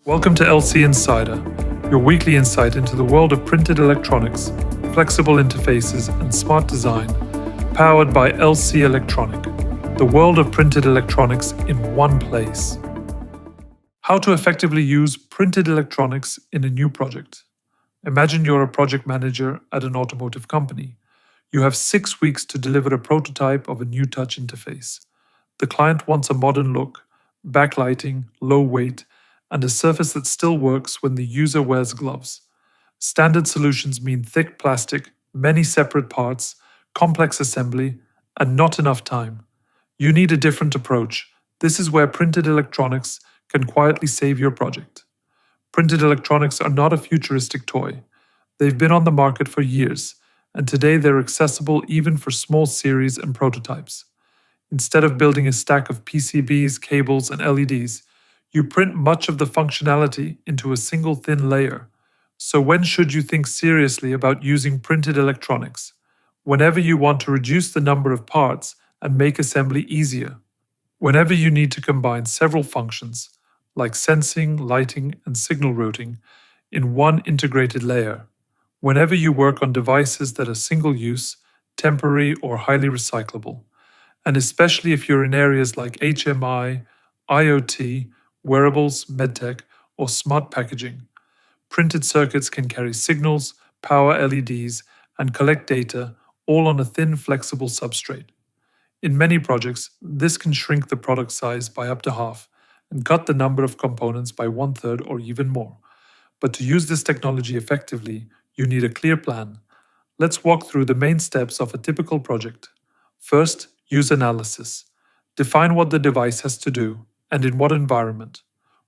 Welcome to LC Insider, your weekly insight into the world of printed electronics, flexible interfaces, and smart design, powered by LC Electronic, the world of printed electronics in one place. How to effectively use printed electronics in a new project. Imagine you're a project manager at an automotive company. You have 6 weeks to deliver a prototype of a new touch interface. The client wants a modern look, backlighting, low weight, and a surface that still works when the user wears gloves. Standard solutions mean thick plastic, many separate parts, complex assembly, and not enough time. You need a different approach. This is where printed electronics can quietly save your project. Printed electronics are not a futuristic toy. They've been on the market for years, and today they're accessible even for small series and prototypes. Instead of building a stack of PCBs, cables, and LEDs, you print much of the functionality into a single thin layer. So when should you think seriously about using printed electronics? Whenever you want to reduce the number of parts and make assembly easier. Whenever you need to combine several functions, like sensing, lighting, and signal routing, in one integrated layer. Whenever you work on devices that are single-use, temporary, or highly recyclable. And especially if you're in areas like HMI, IoT, wearables, medtech, or smart packaging. Printed circuits can carry signals, power LEDs, and collect data, all on a thin, flexible substrate. In many projects, this can shrink the product size by up to half and cut the number of components by 1/3 or even more. But to use this technology effectively, you need a clear plan. Let's walk through the main steps of a typical project. First, use analysis. Define what the device has to do and in what environment.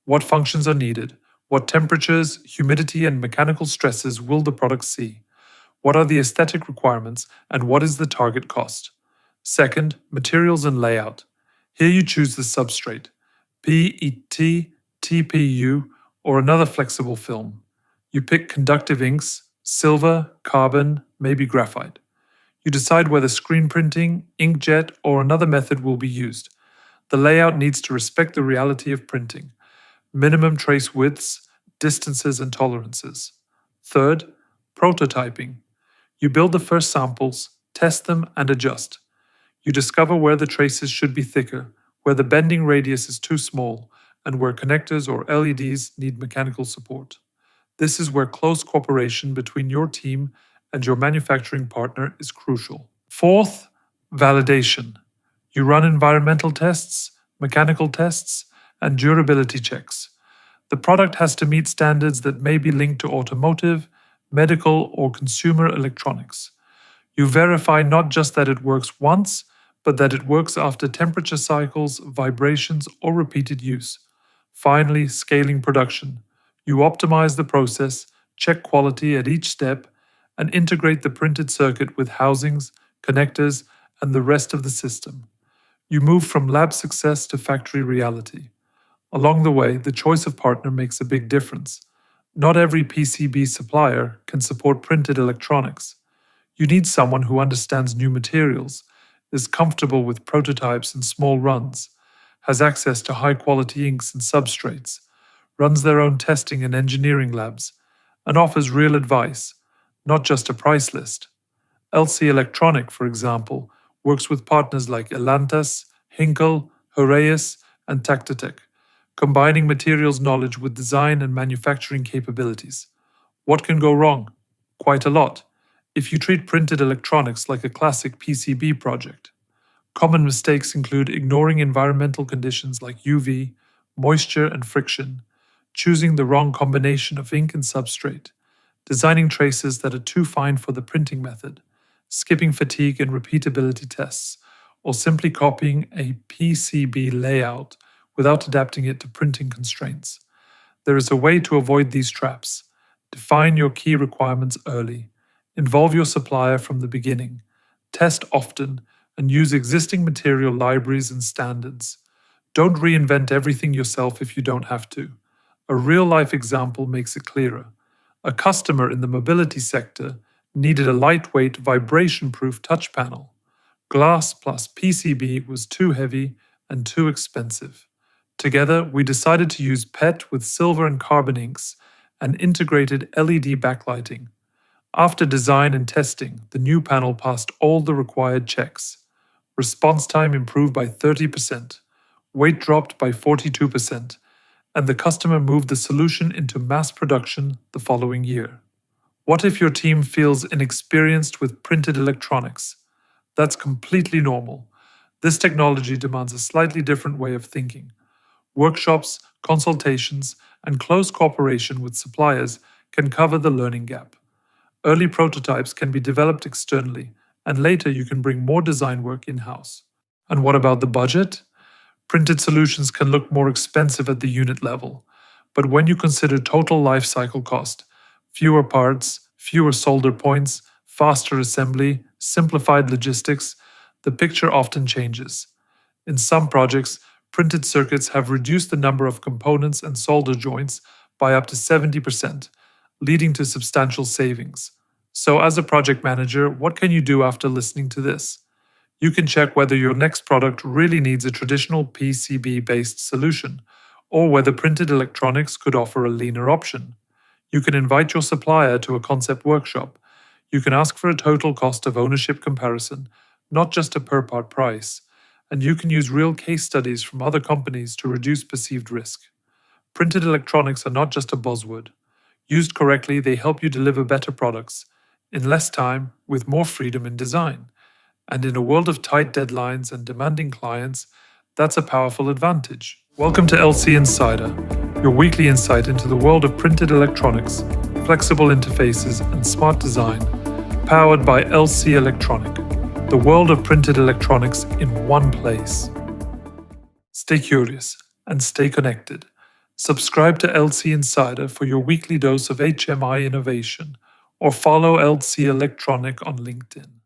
What functions are needed? What temperatures, humidity, and mechanical stresses will the product see? What are the aesthetic requirements and what is the target cost? Second, materials and layout. Here you choose the substrate, PET, TPU, or another flexible film. You pick conductive inks, silver, carbon, maybe graphite. You decide whether screen printing, inkjet, or another method will be used. The layout needs to respect the reality of printing. Minimum trace widths, distances, and tolerances. Third, prototyping. You build the first samples, test them, and adjust. You discover where the traces should be thicker, where the bending radius is too small, and where connectors or LEDs need mechanical support. This is where close cooperation between your team and your manufacturing partner is crucial. Fourth, validation. You run environmental tests, mechanical tests, and durability checks. The product has to meet standards that may be linked to automotive, medical, or consumer electronics. You verify not just that it works once, but that it works after temperature cycles, vibrations, or repeated use. Finally, scaling production. You optimize the process, check quality at each step, and integrate the printed circuit with housings, connectors, and the rest of the system. You move from lab success to factory reality. Along the way, the choice of partner makes a big difference. Not every PCB supplier can support printed electronics. You need someone who understands new materials, is comfortable with prototypes and small runs, has access to high-quality inks and substrates, runs their own testing and engineering labs, and offers real advice, not just a price list. LC Electronic, for example, works with partners like Elantas, Hinkel, Heraeus, and Tactitech, combining materials knowledge with design and manufacturing capabilities. What can go wrong? Quite a lot, if you treat printed electronics like a classic PCB project. Common mistakes include ignoring environmental conditions like UV, moisture, and friction, choosing the wrong combination of ink and substrate, designing traces that are too fine for the printing method, skipping fatigue and repeatability tests, or simply copying a PCB layout without adapting it to printing constraints. There is a way to avoid these traps. Define your key requirements early. Involve your supplier from the beginning. Test often and use existing material libraries and standards. Don't reinvent everything yourself if you don't have to. A real-life example makes it clearer. A customer in the mobility sector needed a lightweight, vibration-proof touch panel. Glass plus PCB was too heavy and too expensive. Together, we decided to use PET with silver and carbon inks and integrated LED backlighting. After design and testing, the new panel passed all the required checks. Response time improved by 30%, weight dropped by 42%, and the customer moved the solution into mass production the following year. What if your team feels inexperienced with printed electronics? That's completely normal. This technology demands a slightly different way of thinking. Workshops, consultations, and close cooperation with suppliers can cover the learning gap. Early prototypes can be developed externally, and later you can bring more design work in-house. And what about the budget? Printed solutions can look more expensive at the unit level, but when you consider total life cycle cost, fewer parts, fewer solder points, faster assembly, simplified logistics, the picture often changes. In some projects, printed circuits have reduced the number of components and solder joints by up to 70%, leading to substantial savings. So, as a project manager, what can you do after listening to this? You can check whether your next product really needs a traditional PCB-based solution, or whether printed electronics could offer a leaner option. You can invite your supplier to a concept workshop. You can ask for a total cost of ownership comparison, not just a per-part price. And you can use real case studies from other companies to reduce perceived risk. Printed electronics are not just a buzzword. Used correctly, they help you deliver better products, in less time, with more freedom in design. And in a world of tight deadlines and demanding clients, that's a powerful advantage. Welcome to LC Insider, your weekly insight into the world of printed electronics, flexible interfaces, and smart design, powered by LC Electronic, the world of printed electronics in one place. Stay curious and stay connected. Subscribe to LC Insider for your weekly dose of HMI innovation, or follow LC Electronic on LinkedIn.